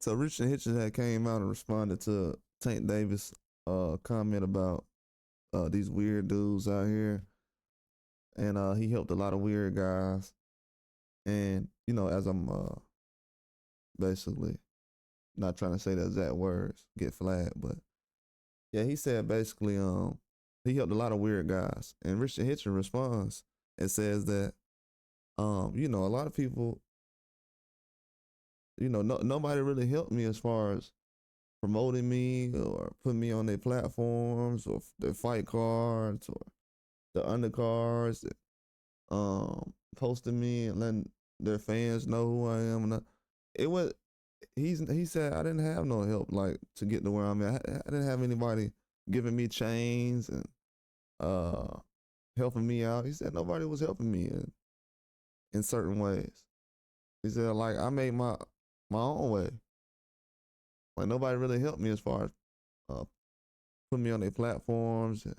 So Richardson Hitchins had came out and responded to Tank Davis' comment about these weird dudes out here, and he helped a lot of weird guys. And as I'm basically not trying to say the exact words, get flagged, but yeah, he said basically he helped a lot of weird guys, and Richard Hitchens responds and says that a lot of people, nobody really helped me as far as promoting me or putting me on their platforms or their fight cards or the undercards, posting me and letting their fans know who I am. And it was he said I didn't have no help like to get to where I'm at. I didn't have anybody giving me chains and helping me out. He said nobody was helping me in certain ways. He said like I made my own way. Like nobody really helped me as far as putting me on their platforms and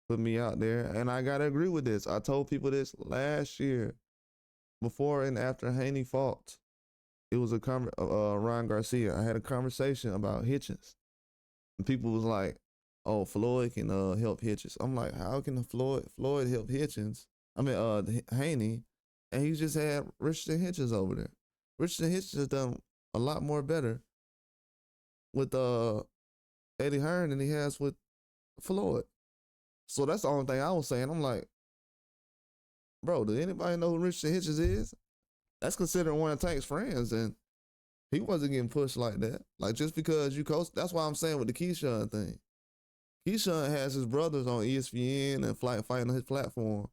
put me out there. And I gotta agree with this. I told people this last year, before and after Haney fought. It was Ryan Garcia. I had a conversation about Hitchens, and people was like, "Oh, Floyd can help Hitchens." I'm like, "How can Floyd help Hitchens? I mean, Haney, and he just had Richardson Hitchens over there. Richardson Hitchens has done a lot more better with Eddie Hearn than he has with Floyd. So that's the only thing I was saying. I'm like, bro, does anybody know who Richardson Hitchens is? That's considered one of Tank's friends, and he wasn't getting pushed like that. Like just because you coach, that's why I'm saying with the Keyshawn thing. Keyshawn has his brothers on ESPN and fighting on his platform.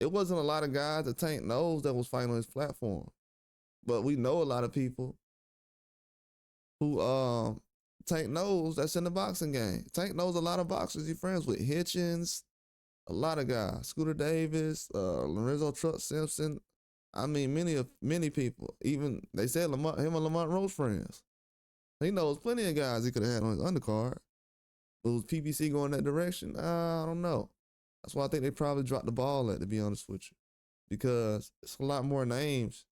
It wasn't a lot of guys that Tank knows that was fighting on his platform, but we know a lot of people who Tank knows that's in the boxing game. Tank knows a lot of boxers he's friends with. Hitchens, a lot of guys. Scooter Davis, Lorenzo Truck Simpson. I mean, many people. Even they said him and Lamont Rose friends. He knows plenty of guys he could have had on his undercard. But was PBC going that direction? I don't know. That's why I think they probably dropped the ball at, to be honest with you. Because it's a lot more names.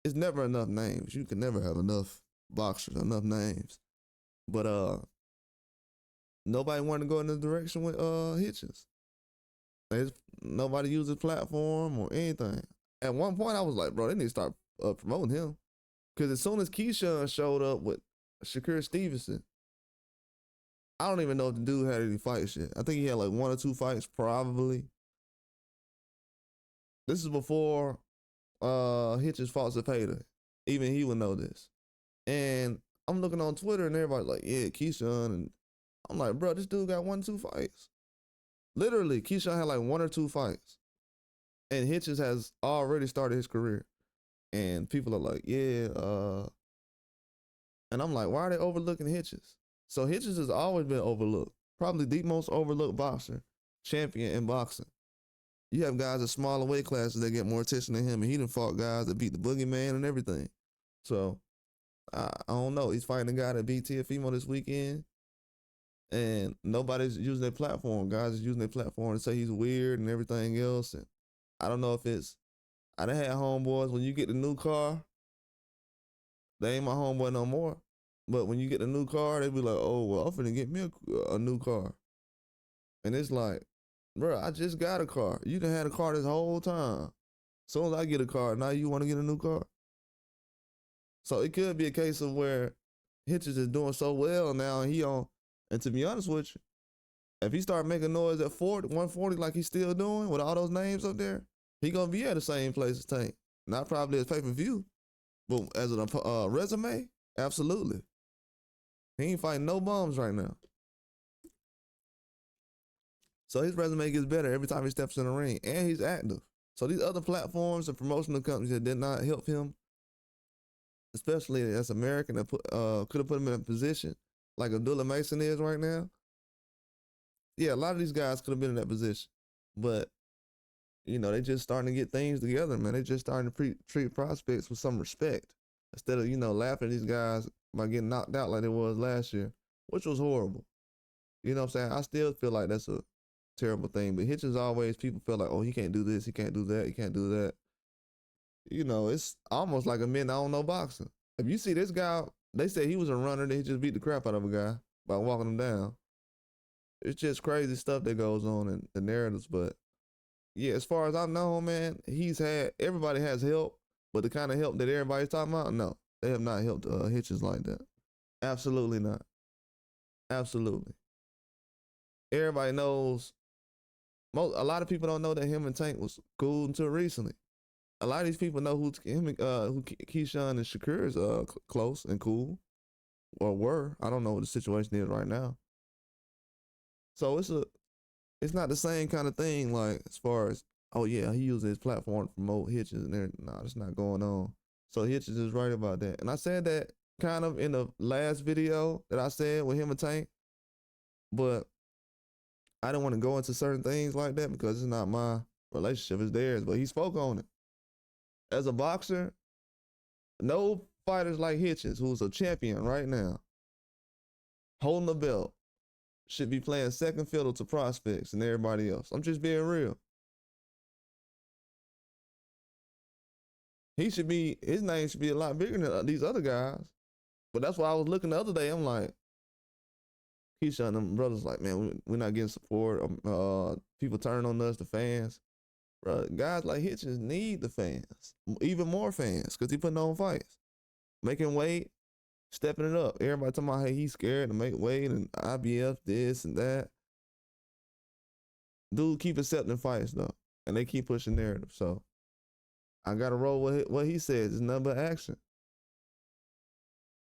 It's never enough names. You can never have enough boxers, enough names. But nobody wanted to go in the direction with Hitchens. Nobody used his platform or anything. At one point, I was like, bro, they need to start promoting him. Because as soon as Keyshawn showed up with Shakur Stevenson, I don't even know if the dude had any fights yet. I think he had like 1 or 2 fights, probably. This is before Hitchens fought Zepeda. Even he would know this. And I'm looking on Twitter and everybody's like, yeah, Keyshawn. And I'm like, bro, this dude got 1 or 2 fights. Literally, Keyshawn had like 1 or 2 fights. And Hitchens has already started his career. And people are like, yeah, and I'm like, why are they overlooking Hitchens? So Hitchens has always been overlooked. Probably the most overlooked boxer, champion in boxing. You have guys at smaller weight classes that get more attention than him, and he done fought guys that beat the Boogeyman and everything. So, I don't know. He's fighting a guy that beat Teofimo this weekend, and nobody's using their platform. Guys are using their platform to say he's weird and everything else, and I don't know if it's, I done had homeboys, when you get the new car, they ain't my homeboy no more. But when you get the new car, they be like, oh, well, I'm finna get me a new car. And it's like, bro, I just got a car. You done had a car this whole time. As soon as I get a car, now you want to get a new car? So it could be a case of where Hitchens is doing so well now, and to be honest with you, if he start making noise at 140 like he's still doing with all those names up there, he gonna be at the same place as Tank. Not probably as pay-per-view, but as a resume, absolutely. He ain't fighting no bums right now. So his resume gets better every time he steps in the ring, and he's active. So these other platforms and promotional companies that did not help him, especially as American, that could have put him in a position like Abdullah Mason is right now. Yeah, a lot of these guys could have been in that position, but they just starting to get things together, man. They just starting to treat prospects with some respect instead of laughing at these guys by getting knocked out like it was last year, which was horrible. You know what I'm saying? I still feel like that's a terrible thing, but Hitchens always, people feel like, oh, he can't do this, he can't do that, he can't do that. It's almost like a men I don't know boxing. If you see this guy, they say he was a runner, then he just beat the crap out of a guy by walking him down. It's just crazy stuff that goes on in the narratives. But yeah, as far as I know, man, everybody has help, but the kind of help that everybody's talking about, no, they have not helped Hitchens like that. Absolutely not. Absolutely. Everybody knows. A lot of people don't know that him and Tank was cool until recently. A lot of these people know who Keyshawn and Shakur is close and cool, or were. I don't know what the situation is right now. So it's not the same kind of thing. Like as far as, oh yeah, he used his platform to promote Hitchens and everything. Nah, that's not going on. So Hitchens is right about that, and I said that kind of in the last video that I said with him and Tank, but I don't want to go into certain things like that because it's not my relationship, it's theirs. But he spoke on it. As a boxer, no fighters like Hitchens, who's a champion right now, holding the belt, should be playing second fiddle to prospects and everybody else. I'm just being real. His name should be a lot bigger than these other guys. But that's why I was looking the other day. I'm like, Keyshawn and them brothers like, man, we're not getting support. People turn on us, the fans. Bro, guys like Hitchens need the fans, even more fans, because he putting on fights, making weight, stepping it up. Everybody talking about, hey, he's scared to make weight and IBF this and that. Dude keep accepting fights though, and they keep pushing narrative. So I gotta roll with what he says. It's nothing but action.